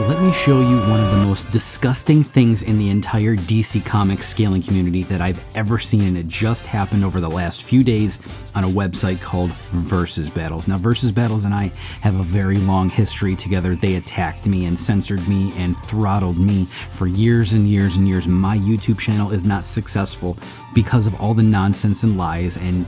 Let me show you one of the most disgusting things in the entire DC Comics scaling community that I've ever seen, and it just happened over the last few days on a website called VsBattles. Now, VsBattles and I have a very long history together. They attacked me and censored me and throttled me for years and years and years. My YouTube channel is not successful because of all the nonsense and lies and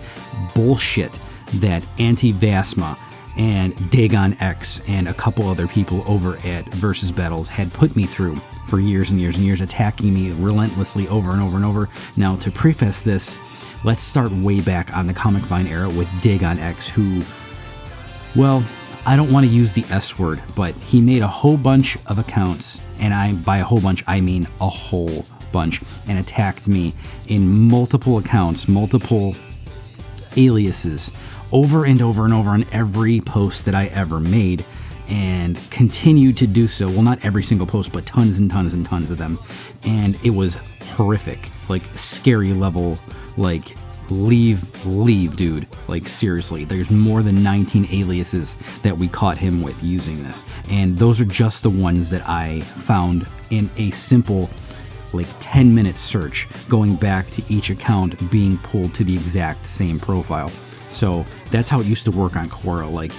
bullshit that Anti-Vasma and Dagon X and a couple other people over at VsBattles had put me through for years and years and years, attacking me relentlessly over and over and over. Now, to preface this, let's start way back on the Comic Vine era with Dagon X, who, well, I don't want to use the S word, but he made a whole bunch of accounts, and by a whole bunch, I mean a whole bunch, and attacked me in multiple accounts, multiple aliases, over and over and over on every post that I ever made, and continued to do so. Well, not every single post, but tons and tons and tons of them. And it was horrific, like scary level, like leave, dude. Like seriously, there's more than 19 aliases that we caught him with using this. And those are just the ones that I found in a simple like 10-minute search, going back to each account being pulled to the exact same profile. So that's how it used to work on Quora. Like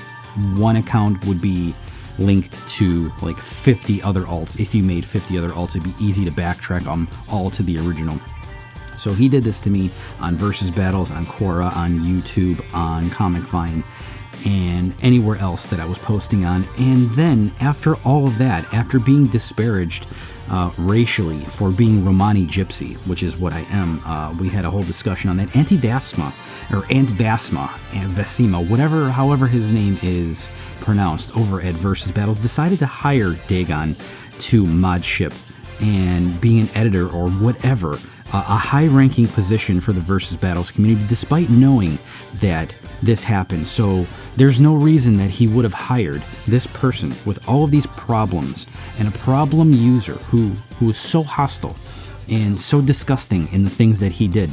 one account would be linked to like 50 other alts. If you made 50 other alts, it'd be easy to backtrack them all to the original. So he did this to me on VsBattles, on Quora, on YouTube, on Comic Vine, and anywhere else that I was posting on. And then after all of that, after being disparaged racially for being Romani Gypsy, which is what I am, we had a whole discussion on that. Anti-Vasma, or Vasima, whatever, however his name is pronounced, over at VsBattles, decided to hire Dagon to mod ship and being an editor or whatever, a high-ranking position for the VsBattles community, despite knowing that this happened. So there's no reason that he would have hired this person with all of these problems, and a problem user who was so hostile and so disgusting in the things that he did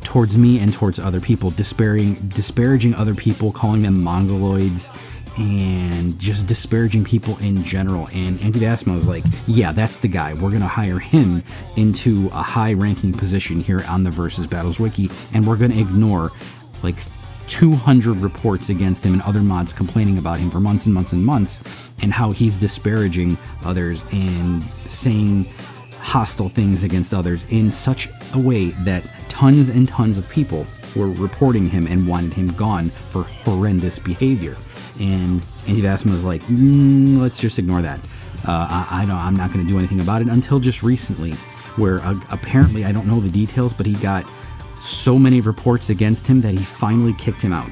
towards me and towards other people, disparaging other people, calling them mongoloids, and just disparaging people in general. And Anti-Vasma was like, yeah, that's the guy. We're going to hire him into a high-ranking position here on the VsBattles wiki, and we're going to ignore like 200 reports against him and other mods complaining about him for months and months and months, and how he's disparaging others and saying hostile things against others in such a way that tons and tons of people were reporting him and wanted him gone for horrendous behavior. And Anti-Vasma was like, let's just ignore that. I'm not going to do anything about it, until just recently, where apparently, I don't know the details, but he got so many reports against him that he finally kicked him out.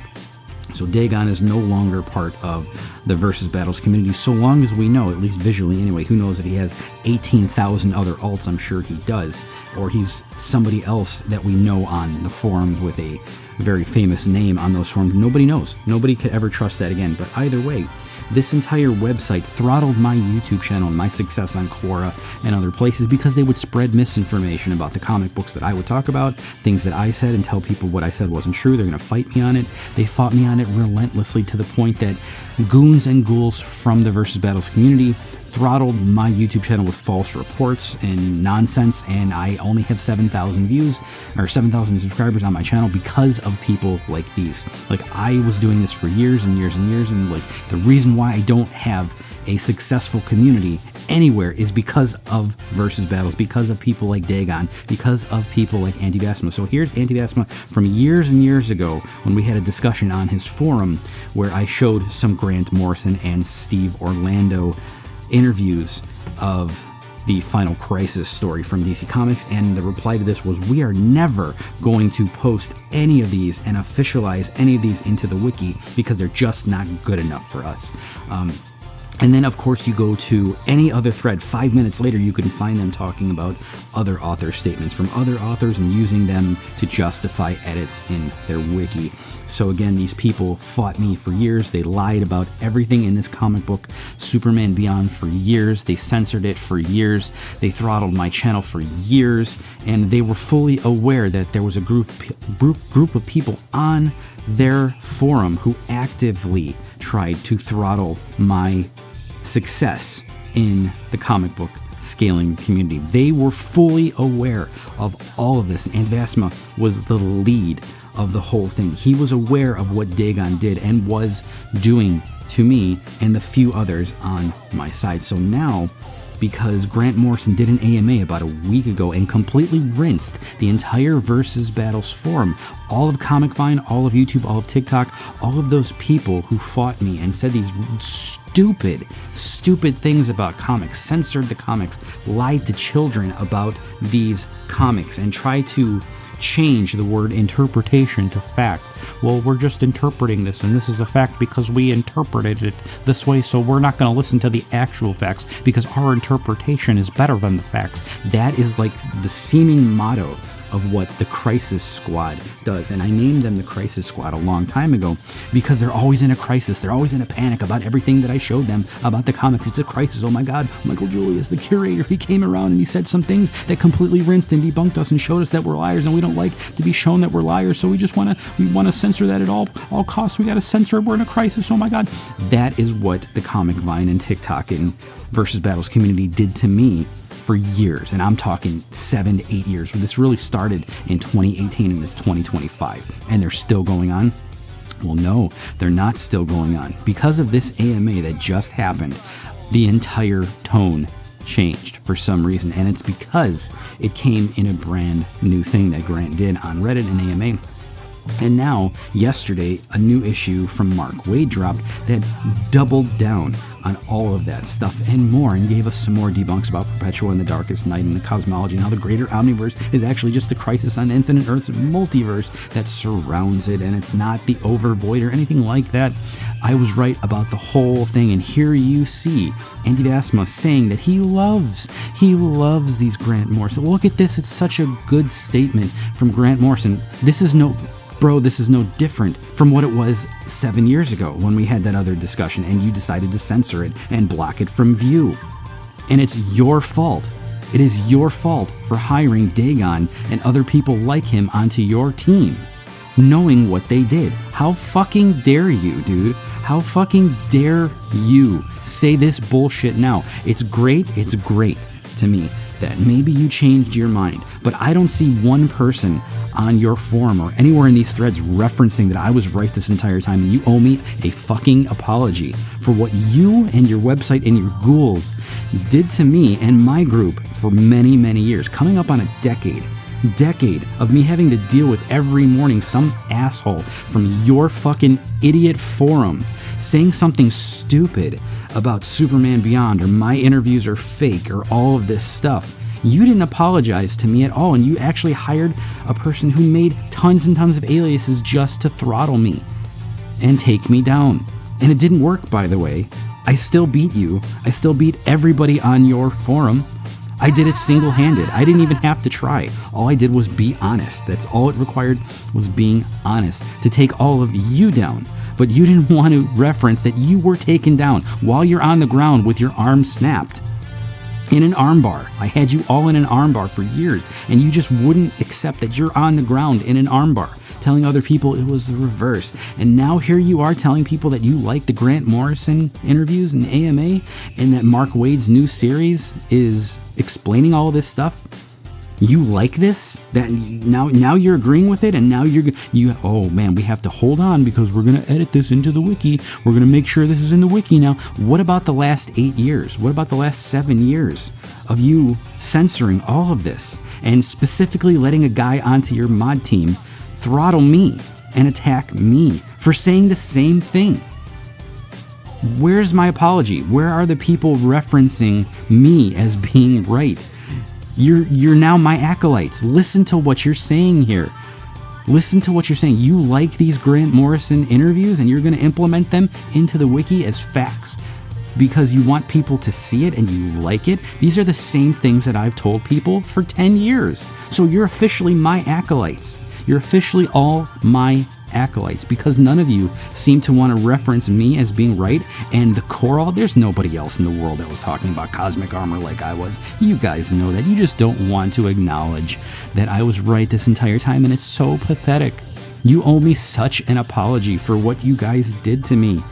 So Dagon is no longer part of the VsBattles community, so long as we know, at least visually anyway. Who knows if he has 18,000 other alts? I'm sure he does. Or he's somebody else that we know on the forums with a very famous name on those forums. Nobody knows. Nobody could ever trust that again. But either way, this entire website throttled my YouTube channel and my success on Quora and other places because they would spread misinformation about the comic books that I would talk about, things that I said, and tell people what I said wasn't true. They're going to fight me on it. They fought me on it relentlessly, to the point that goons and ghouls from the VsBattles community throttled my YouTube channel with false reports and nonsense, and I only have 7,000 views or 7,000 subscribers on my channel because of people like these. Like, I was doing this for years and years and years, and like the reason why I don't have a successful community anywhere is because of VsBattles, because of people like Dagon, because of people like Anti-Vasma. So here's Anti-Vasma from years and years ago, when we had a discussion on his forum where I showed some Grant Morrison and Steve Orlando interviews of the Final Crisis story from DC Comics, and the reply to this was, we are never going to post any of these and officialize any of these into the wiki because they're just not good enough for us. And then, of course, you go to any other thread. 5 minutes later, you can find them talking about other author statements from other authors and using them to justify edits in their wiki. So again, these people fought me for years. They lied about everything in this comic book, Superman Beyond, for years. They censored it for years. They throttled my channel for years. And they were fully aware that there was a group of people on their forum who actively tried to throttle my success in the comic book scaling community. They were fully aware of all of this. And Vasma was the lead of the whole thing. He was aware of what Dagon did and was doing to me and the few others on my side. So now, because Grant Morrison did an AMA about a week ago and completely rinsed the entire Versus Battles forum, all of Comic Vine, all of YouTube, all of TikTok, all of those people who fought me and said these stupid things about comics, censored the comics, lied to children about these comics, and tried to change the word interpretation to fact. Well, we're just interpreting this, and this is a fact because we interpreted it this way, so we're not going to listen to the actual facts because our interpretation is better than the facts. That is like the seeming motto of what the Crisis Squad does. And I named them the Crisis Squad a long time ago because they're always in a crisis. They're always in a panic about everything that I showed them about the comics. It's a crisis. Oh my God, Michael Julius, the curator, he came around and he said some things that completely rinsed and debunked us and showed us that we're liars, and we don't like to be shown that we're liars, so we want to censor that at all costs. We got to censor it. We're in a crisis. Oh my God. That is what the Comic Vine and TikTok and Versus Battles community did to me for years, and I'm talking 7 to 8 years. This really started in 2018 and it's 2025, and they're still going on. Well, no, they're not still going on. Because of this AMA that just happened, the entire tone changed for some reason, and it's because it came in a brand new thing that Grant did on Reddit and AMA. And now, yesterday, a new issue from Mark Waid dropped that doubled down on all of that stuff and more, and gave us some more debunks about Perpetua and the Darkest Night and the cosmology, and how the greater omniverse is actually just a crisis on Infinite Earths multiverse that surrounds it, and it's not the Overvoid or anything like that. I was right about the whole thing, and here you see Andy Vasma saying that he loves these Grant Morrison. Look at this, it's such a good statement from Grant Morrison. This is no different from what it was 7 years ago when we had that other discussion and you decided to censor it and block it from view. And it's your fault. It is your fault for hiring Dagon and other people like him onto your team, knowing what they did. How fucking dare you, dude? How fucking dare you say this bullshit now? It's great to me that maybe you changed your mind, but I don't see one person on your forum or anywhere in these threads referencing that I was right this entire time, and you owe me a fucking apology for what you and your website and your ghouls did to me and my group for many, many years, coming up on a decade of me having to deal with every morning some asshole from your fucking idiot forum saying something stupid about Superman Beyond or my interviews are fake or all of this stuff. You didn't apologize to me at all, and you actually hired a person who made tons and tons of aliases just to throttle me and take me down. And it didn't work, by the way. I still beat you. I still beat everybody on your forum. I did it single-handed. I didn't even have to try. All I did was be honest. That's all it required, was being honest to take all of you down. But you didn't want to reference that you were taken down while you're on the ground with your arm snapped. In an armbar. I had you all in an armbar for years, and you just wouldn't accept that you're on the ground in an armbar, telling other people it was the reverse. And now here you are telling people that you like the Grant Morrison interviews and AMA, and that Mark Waid's new series is explaining all of this stuff. You like this? That now you're agreeing with it, and now you oh man, we have to hold on because we're gonna edit this into the wiki. We're gonna make sure this is in the wiki now. What about the last 8 years? What about the last 7 years of you censoring all of this and specifically letting a guy onto your mod team throttle me and attack me for saying the same thing? Where's my apology? Where are the people referencing me as being right? You're now my acolytes. Listen to what you're saying here. Listen to what you're saying. You like these Grant Morrison interviews and you're going to implement them into the wiki as facts because you want people to see it and you like it. These are the same things that I've told people for 10 years. So you're officially my acolytes. You're officially all my acolytes because none of you seem to want to reference me as being right, and the Coral, there's nobody else in the world that was talking about cosmic armor like I was. You guys know that. You just don't want to acknowledge that I was right this entire time, and it's so pathetic. You owe me such an apology for what you guys did to me.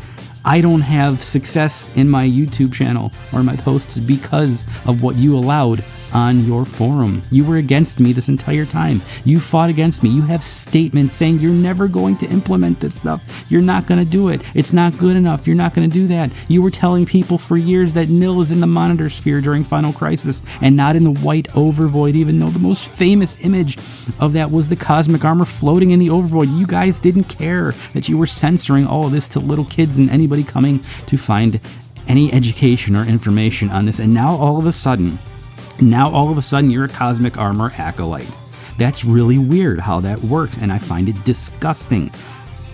I don't have success in my YouTube channel or my posts because of what you allowed on your forum. You were against me this entire time. You fought against me. You have statements saying you're never going to implement this stuff. You're not going to do it. It's not good enough. You're not going to do that. You were telling people for years that nil is in the monitor sphere during Final Crisis and not in the white overvoid, even though the most famous image of that was the cosmic armor floating in the overvoid. You guys didn't care that you were censoring all of this to little kids and anybody coming to find any education or information on this. And now all of a sudden you're a cosmic armor acolyte. That's really weird how that works, and I find it disgusting.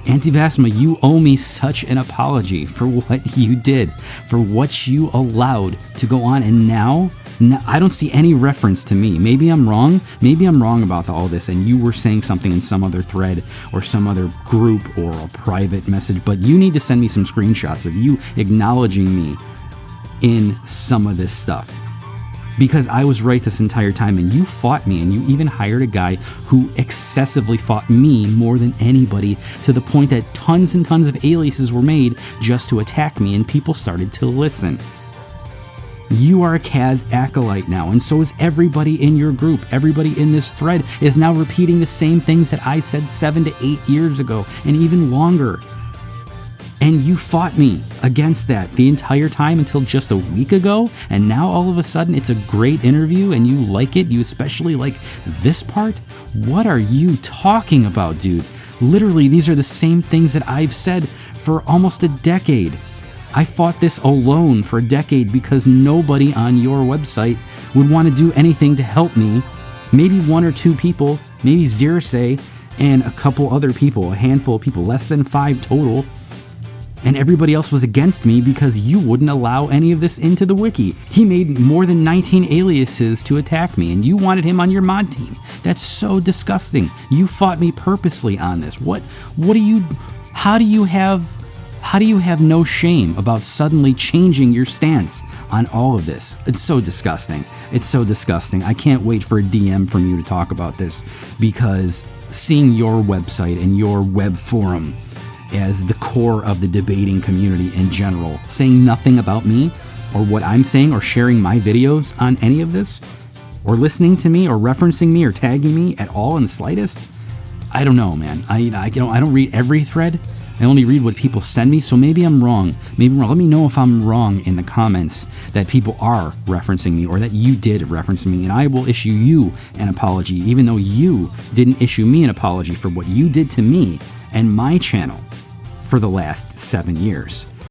Antivasma, you owe me such an apology for what you did, for what you allowed to go on, and now I don't see any reference to me. Maybe I'm wrong. Maybe I'm wrong about all this, and you were saying something in some other thread or some other group or a private message, but you need to send me some screenshots of you acknowledging me in some of this stuff. Because I was right this entire time, and you fought me, and you even hired a guy who excessively fought me more than anybody, to the point that tons and tons of aliases were made just to attack me, and people started to listen. You are a Kaz acolyte now, and so is everybody in your group. Everybody in this thread is now repeating the same things that I said 7 to 8 years ago, and even longer. And you fought me against that the entire time until just a week ago, and now all of a sudden it's a great interview and you like it, you especially like this part? What are you talking about, dude? Literally, these are the same things that I've said for almost a decade. I fought this alone for a decade because nobody on your website would want to do anything to help me. Maybe 1 or 2 people, maybe Xerisay and a couple other people, a handful of people, less than 5 total. And everybody else was against me because you wouldn't allow any of this into the wiki. He made more than 19 aliases to attack me, and you wanted him on your mod team. That's so disgusting. You fought me purposely on this. How do you have no shame about suddenly changing your stance on all of this? It's so disgusting. It's so disgusting. I can't wait for a DM from you to talk about this, because seeing your website and your web forum as the core of the debating community in general, saying nothing about me or what I'm saying or sharing my videos on any of this, or listening to me or referencing me or tagging me at all in the slightest, I don't know, man. I don't read every thread. I only read what people send me, so maybe I'm wrong. Maybe I'm wrong. Let me know if I'm wrong in the comments that people are referencing me or that you did reference me, and I will issue you an apology, even though you didn't issue me an apology for what you did to me and my channel for the last 7 years.